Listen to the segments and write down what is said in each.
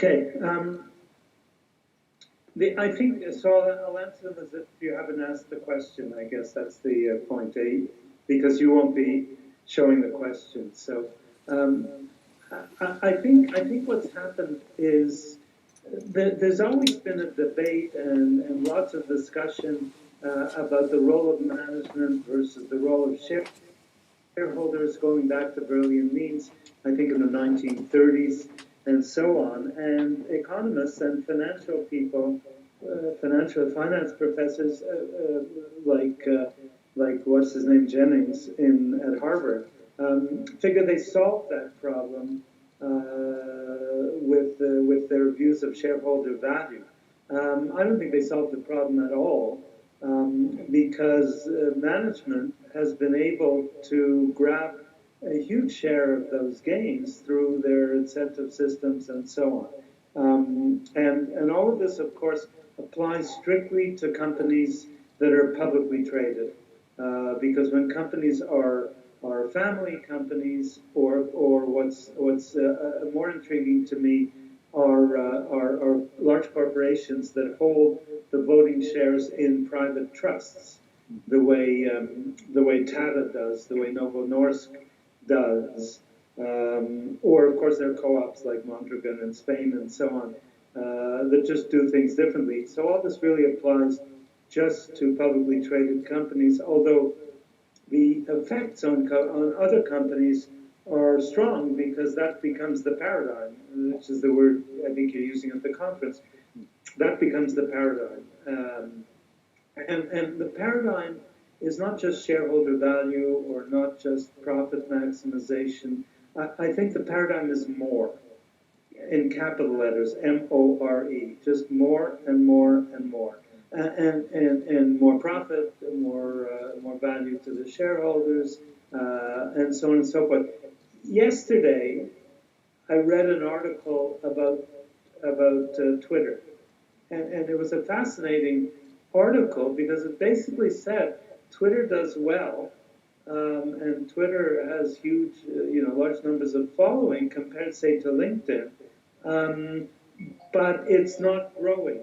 Okay. I think, so I'll answer them as if you haven't asked the question. I guess that's the point, because you won't be showing the question. So I think what's happened is there's always been a debate and lots of discussion about the role of management versus the role of shareholders going back to Brilliant Means, I think in the 1930s and so on. And economists and financial people, finance professors like what's his name, Jennings at Harvard, figure they solved that problem with their views of shareholder value. I don't think they solved the problem at all, because management has been able to grab a huge share of those gains through their incentive systems and so on. And all of this, of course, applies strictly to companies that are publicly traded, because when companies are family companies, or what's more intriguing to me are large corporations that hold the voting shares in private trusts, the way Tata does, the way Novo Nordisk does, or of course there are co-ops like Mondragon in Spain and so on, that just do things differently. So all this really applies just to publicly traded companies, although the effects on other companies are strong, because that becomes the paradigm, which is the word I think you're using at the conference. That becomes the paradigm. And the paradigm is not just shareholder value or not just profit maximization. I think the paradigm is more, in capital letters, M-O-R-E, just more and more and more. And more profit, more value to the shareholders, and so on and so forth. Yesterday, I read an article about Twitter, and it was a fascinating article because it basically said Twitter does well, and Twitter has huge, large numbers of following compared, say, to LinkedIn, but it's not growing.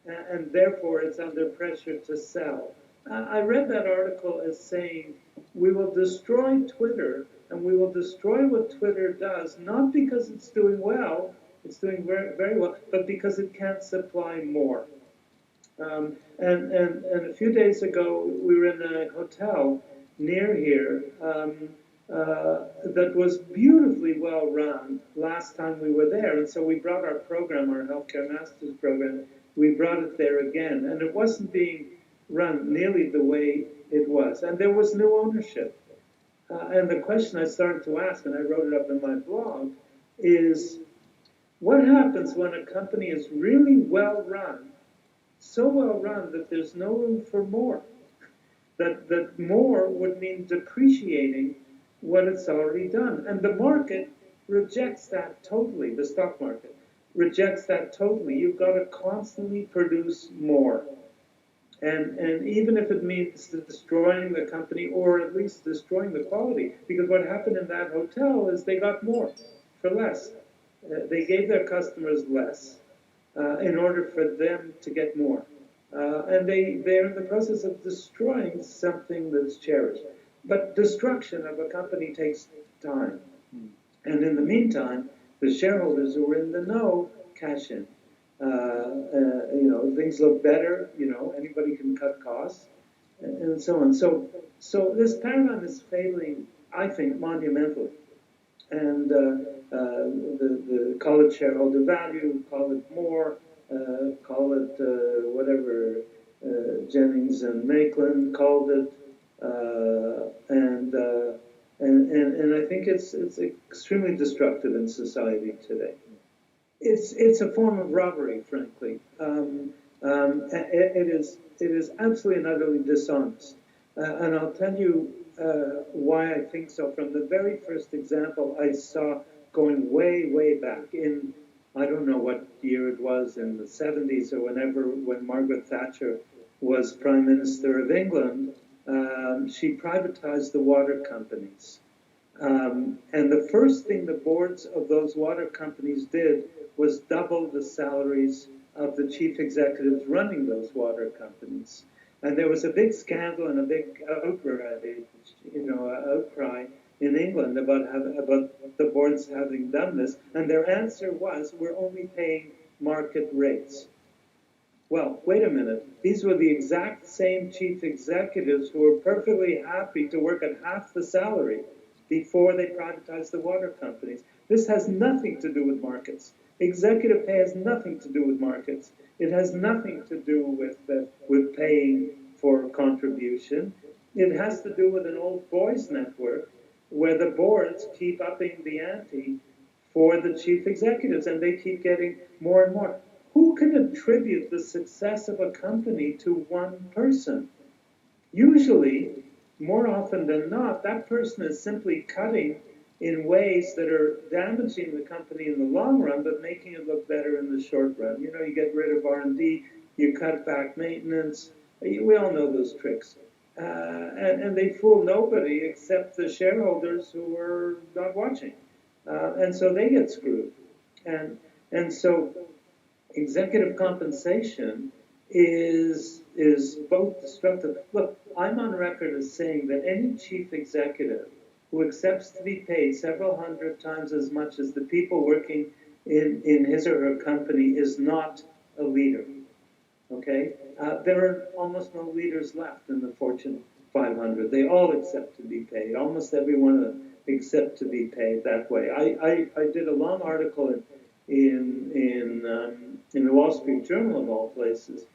And therefore it's under pressure to sell. I read that article as saying, we will destroy Twitter, and we will destroy what Twitter does, not because it's doing well, it's doing very, very well, but because it can't supply more. And a few days ago, we were in a hotel near here that was beautifully well run last time we were there. And so we brought our program, our Healthcare Masters program, we brought it there again, and it wasn't being run nearly the way it was. And there was new ownership. And the question I started to ask, and I wrote it up in my blog, is what happens when a company is really well run, so well run that there's no room for more? That more would mean depreciating what it's already done. And the market rejects that totally, the stock market rejects that totally. You've got to constantly produce more. And even if it means destroying the company, or at least destroying the quality, because what happened in that hotel is they got more for less. They gave their customers less in order for them to get more. And they're in the process of destroying something that's cherished. But destruction of a company takes time. And in the meantime, the shareholders who are in the know cash in. Things look better. Anybody can cut costs, and so on. So this paradigm is failing, I think, monumentally. And the call it shareholder value, call it more, call it whatever Jennings and Maitland called it, and I think it's extremely destructive in society today. It's a form of robbery, frankly. It is absolutely and utterly dishonest, and I'll tell you why I think so. From the very first example I saw, going way back in, I don't know what year it was, in the 70s or whenever, when Margaret Thatcher was Prime Minister of England, she privatized the water companies. And the first thing the boards of those water companies did was double the salaries of the chief executives running those water companies. And there was a big scandal and a big outcry in England about the boards having done this. And their answer was, we're only paying market rates. Well, wait a minute. These were the exact same chief executives who were perfectly happy to work at half the salary before they privatized the water companies. This has nothing to do with markets. Executive pay has nothing to do with markets. It has nothing to do with paying for contribution. It has to do with an old boys network where the boards keep upping the ante for the chief executives, and they keep getting more and more. Who can attribute the success of a company to one person? Usually, more often than not, that person is simply cutting in ways that are damaging the company in the long run, but making it look better in the short run. You know, you get rid of R&D, you cut back maintenance. We all know those tricks. And they fool nobody except the shareholders who are not watching. And so they get screwed. And so executive compensation is both destructive. Look, I'm on record as saying that any chief executive who accepts to be paid several hundred times as much as the people working in his or her company is not a leader. Okay? There are almost no leaders left in the Fortune 500. They all accept to be paid. Almost everyone of them accept to be paid that way. I did a long article in the Wall Street Journal, of all places,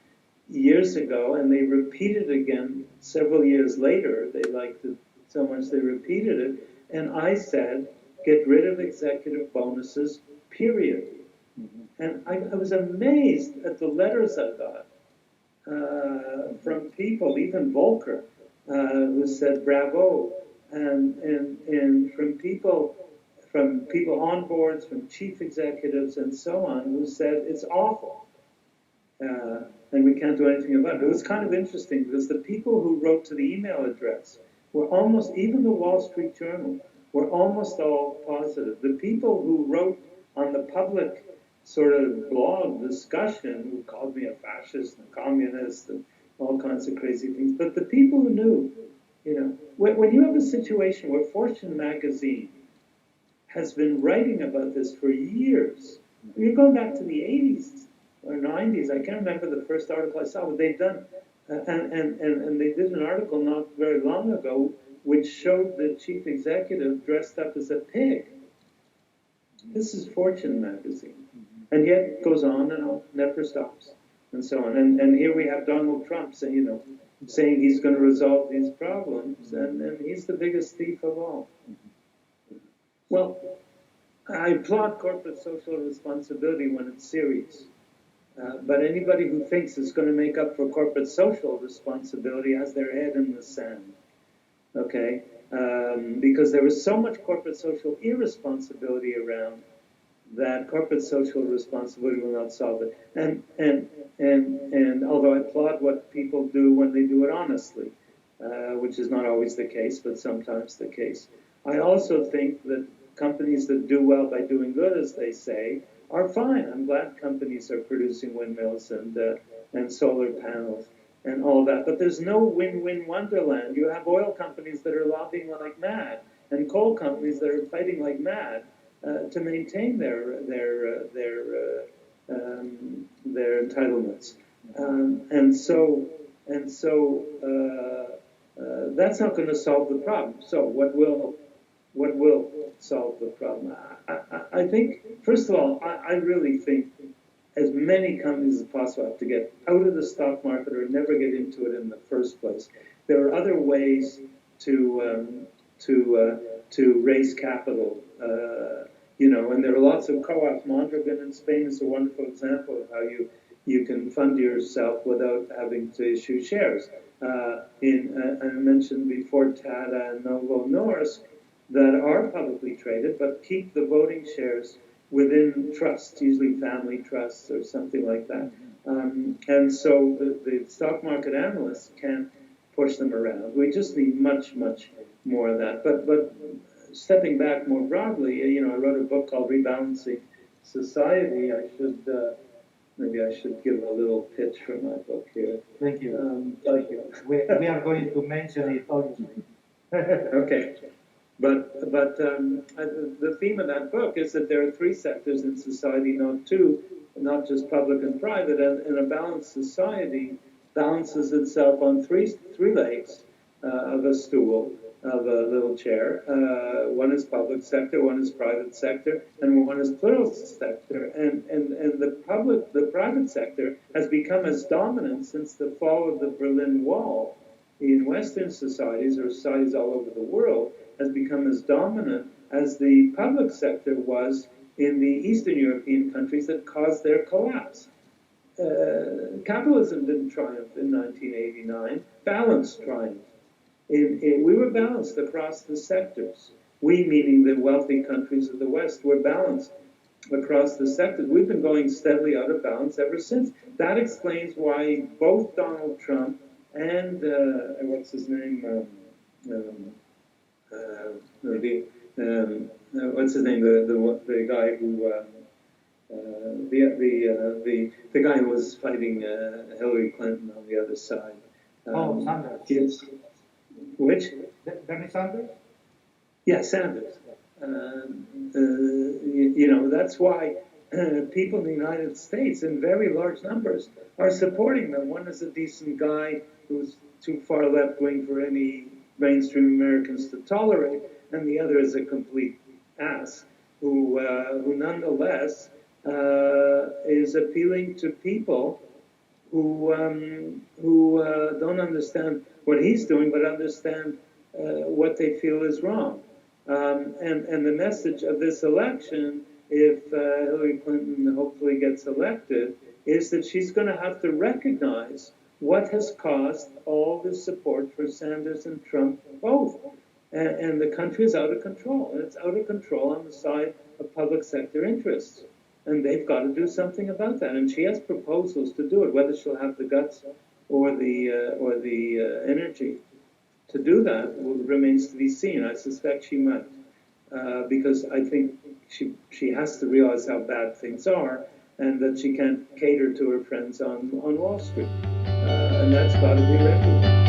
years ago, and they repeated it again several years later. They liked it so much they repeated it, and I said, get rid of executive bonuses, period. And I was amazed at the letters I got from people, even Volcker, who said bravo, and from people on boards, from chief executives and so on, who said it's awful, and we can't do anything about it. It was kind of interesting because the people who wrote to the email address were almost, even the Wall Street Journal, were almost all positive. The people who wrote on the public sort of blog discussion, who called me a fascist and a communist and all kinds of crazy things, but the people who knew, you know, when you have a situation where Fortune magazine has been writing about this for years, you're going back to the 80s or 90s, I can't remember the first article I saw, but they've done, and they did an article not very long ago which showed the chief executive dressed up as a pig. This is Fortune magazine. And yet it goes on and on, never stops, and so on. And here we have Donald Trump saying, you know, saying he's going to resolve these problems, and he's the biggest thief of all. Well, I applaud corporate social responsibility when it's serious. But anybody who thinks it's going to make up for corporate social responsibility has their head in the sand, okay? Because there is so much corporate social irresponsibility around that corporate social responsibility will not solve it. And although I applaud what people do when they do it honestly, which is not always the case, but sometimes the case, I also think that companies that do well by doing good, as they say, are fine. I'm glad companies are producing windmills and solar panels and all that. But there's no win-win wonderland. You have oil companies that are lobbying like mad, and coal companies that are fighting like mad to maintain their entitlements. And so that's not going to solve the problem. So what will solve the problem? I think, first of all, I really think as many companies as possible have to get out of the stock market or never get into it in the first place. There are other ways to raise capital, you know, and there are lots of co-ops. Mondragon in Spain is a wonderful example of how you can fund yourself without having to issue shares. I mentioned before Tata and Novo Nordisk that are publicly traded, but keep the voting shares within trusts, usually family trusts or something like that. And so the stock market analysts can push them around. We just need much, much more of that. But stepping back more broadly, you know, I wrote a book called Rebalancing society, maybe I should give a little pitch for my book here. Thank you. Thank you. We are going to mention it, obviously. Okay. But the theme of that book is that there are three sectors in society, not two, not just public and private, and a balanced society balances itself on three legs of a stool, of a little chair. One is public sector, one is private sector, and one is plural sector. And the private sector has become as dominant since the fall of the Berlin Wall in Western societies, or societies all over the world, has become as dominant as the public sector was in the Eastern European countries that caused their collapse. Capitalism didn't triumph in 1989. Balance triumphed. We were balanced across the sectors. We, meaning the wealthy countries of the West, were balanced across the sectors. We've been going steadily out of balance ever since. That explains why both Donald Trump and what's his name? What's his name? The guy who the guy who was fighting Hillary Clinton on the other side. Sanders. Yes. Which? Bernie Sanders? Yeah, Sanders. That's why people in the United States, in very large numbers, are supporting them. One is a decent guy who's too far left-wing for any mainstream Americans to tolerate, and the other is a complete ass who nonetheless is appealing to people who don't understand what he's doing, but understand what they feel is wrong. And the message of this election, if Hillary Clinton hopefully gets elected, is that she's going to have to recognize what has caused all this support for Sanders and Trump both. And the country is out of control. And it's out of control on the side of public sector interests. And they've got to do something about that. And she has proposals to do it. Whether she'll have the guts or the energy to do that remains to be seen. I suspect she might, because I think she has to realize how bad things are, and that she can't cater to her friends on Wall Street, and that's got to be recognized.